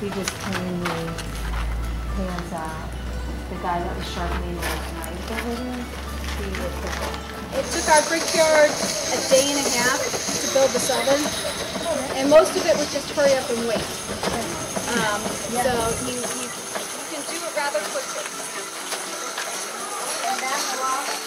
He just cleaned the hands out. The guy that was sharpening his knife over there, he was pickled. It took our brickyard a day and a half to build this oven, and most of it was just hurry up and wait. So you can do it rather quickly. And that allows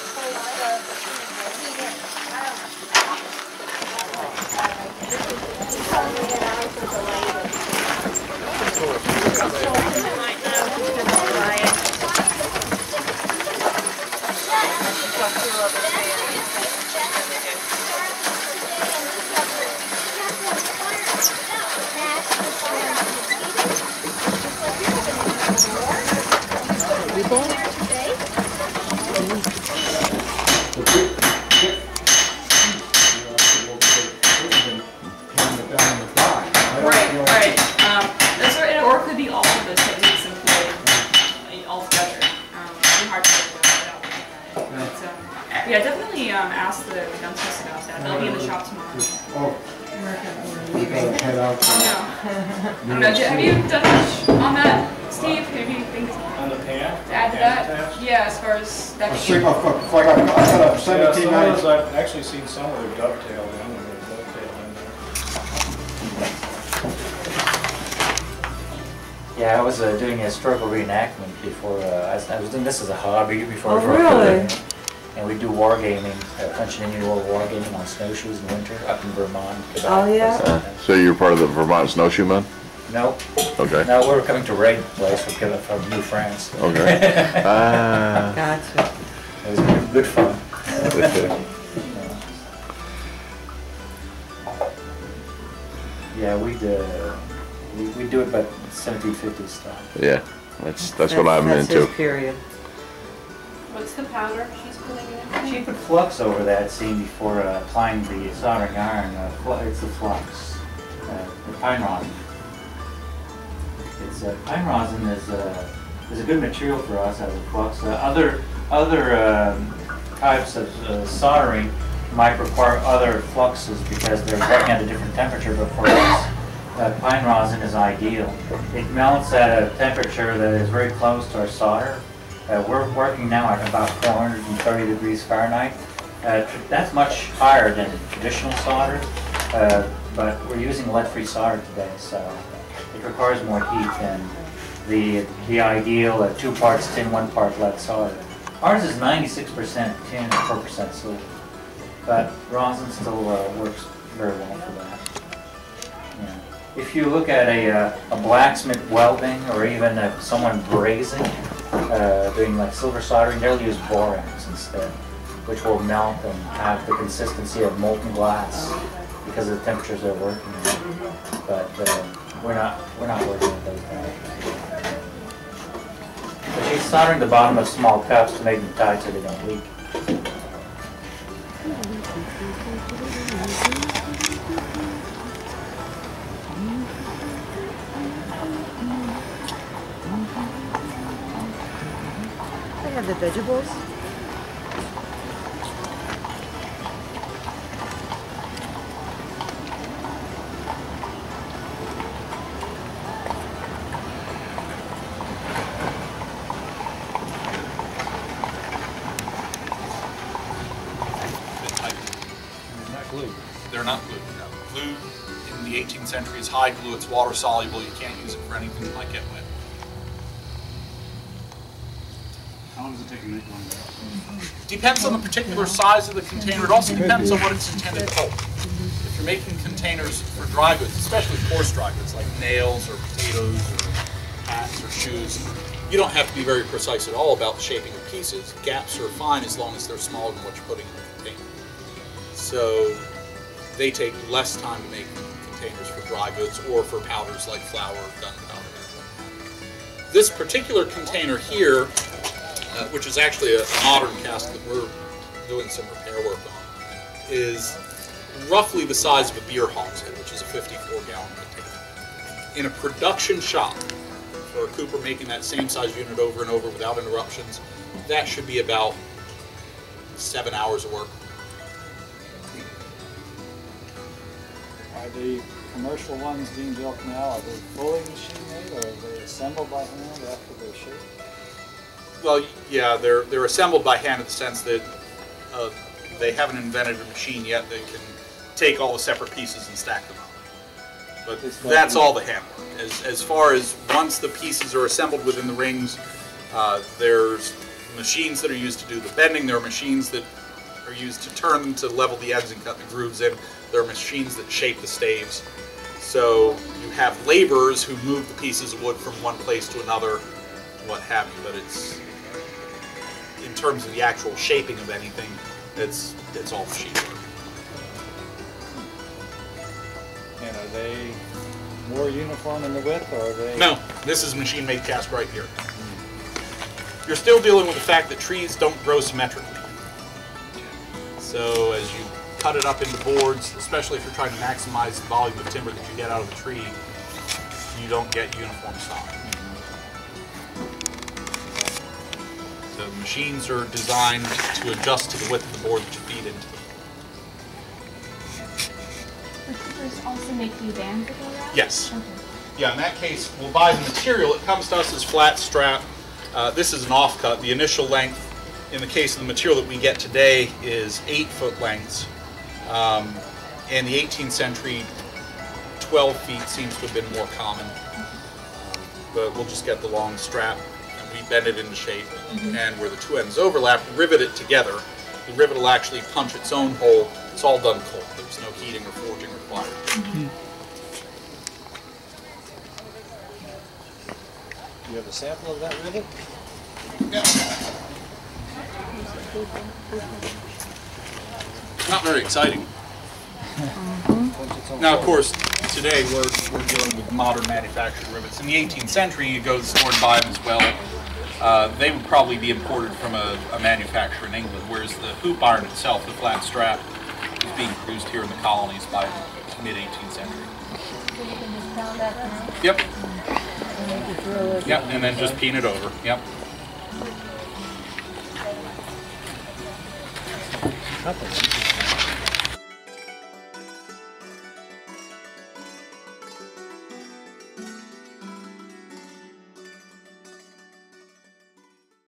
yeah, definitely ask the dentist about that. They'll be in the shop tomorrow. Oh. We gotta head out. I don't know. Have you done much on that, Steve? Have you think on the pan? To add to that? Yeah, as far as that. I got a 17 I've actually seen some of their dovetail in and their dovetail in there. Yeah, I was doing a historical reenactment before. I was doing this as a hobby before. Oh, really? And we do wargaming, French and Indian War wargaming on snowshoes in winter up in Vermont. Oh, yeah? So you're part of the Vermont Snowshoemen? No. Okay. No, we're coming to raid the place from New France. Okay. Gotcha. It was good fun. Yeah, we do it, but 1750s stuff. Yeah, that's what I'm into. His period. What's the powder she's putting in? She put flux over that seam before applying the soldering iron. It's the flux, the pine rosin. Pine rosin is a good material for us as a flux. Other types of soldering might require other fluxes because they're working at a different temperature. But for us, pine rosin is ideal. It melts at a temperature that is very close to our solder. We're working now at about 430 degrees Fahrenheit. That's much higher than traditional solder, but we're using lead-free solder today, so it requires more heat than the ideal 2 parts tin, 1 part lead solder. Ours is 96% tin and 4% silver, but rosin still works very well for that. Yeah. If you look at a blacksmith welding or even someone brazing, doing like silver soldering, they'll use borax instead, which will melt and have the consistency of molten glass because of the temperatures they're working at. But we're not working with those temperatures. But she's soldering the bottom of small cups to make them tight so they don't leak. They have the vegetables. They're not glue. No. Glue in the 18th century is high glue. It's water soluble. You can't use it for anything like it wet. How long does it take? Depends on the particular size of the container. It also depends on what it's intended to hold. If you're making containers for dry goods, especially coarse dry goods like nails or potatoes or hats or shoes, you don't have to be very precise at all about the shaping of pieces. Gaps are fine as long as they're smaller than what you're putting in the container. So they take less time to make containers for dry goods or for powders like flour or gunpowder. This particular container here, which is actually a modern cask that we're doing some repair work on, is roughly the size of a beer hogshead, which is a 54-gallon container. In a production shop, for a cooper making that same size unit over and over without interruptions, that should be about 7 hours of work. Are the commercial ones being built now, are they fully machine made or are they assembled by hand after they're shipped? Well, yeah, they're assembled by hand in the sense that they haven't invented a machine yet that can take all the separate pieces and stack them up. But that's all the handwork. As far as once the pieces are assembled within the rings, there's machines that are used to do the bending. There are machines that are used to turn them to level the ends and cut the grooves in. There are machines that shape the staves. So you have laborers who move the pieces of wood from one place to another, what have you. But it's, in terms of the actual shaping of anything, it's all machine work. And are they more uniform in the width, or are they? No, this is machine-made cask right here. You're still dealing with the fact that trees don't grow symmetrically. So as you cut it up into boards, especially if you're trying to maximize the volume of timber that you get out of the tree, you don't get uniform stock. So the machines are designed to adjust to the width of the board that you feed into them. The coopers also make you bands that go around? Yes. Okay. Yeah, in that case, we'll buy the material. It comes to us as flat strap. This is an offcut. The initial length, in the case of the material that we get today, is 8-foot lengths. And the 18th century, 12 feet seems to have been more common. But we'll just get the long strap, and we bend it into shape. And where the two ends overlap, rivet it together. The rivet will actually punch its own hole. It's all done cold. There's no heating or forging required. Do you have a sample of that rivet? Yeah. Not very exciting. Now, of course, today we're dealing with modern manufactured rivets. In the 18th century, you go to the store and buy them as well. They would probably be imported from a manufacturer in England, whereas the hoop iron itself, the flat strap, is being produced here in the colonies by mid-18th century. So you can just pound that through? Yep. And make it drill it. Yep, and then just peen it over. Yep. Couple.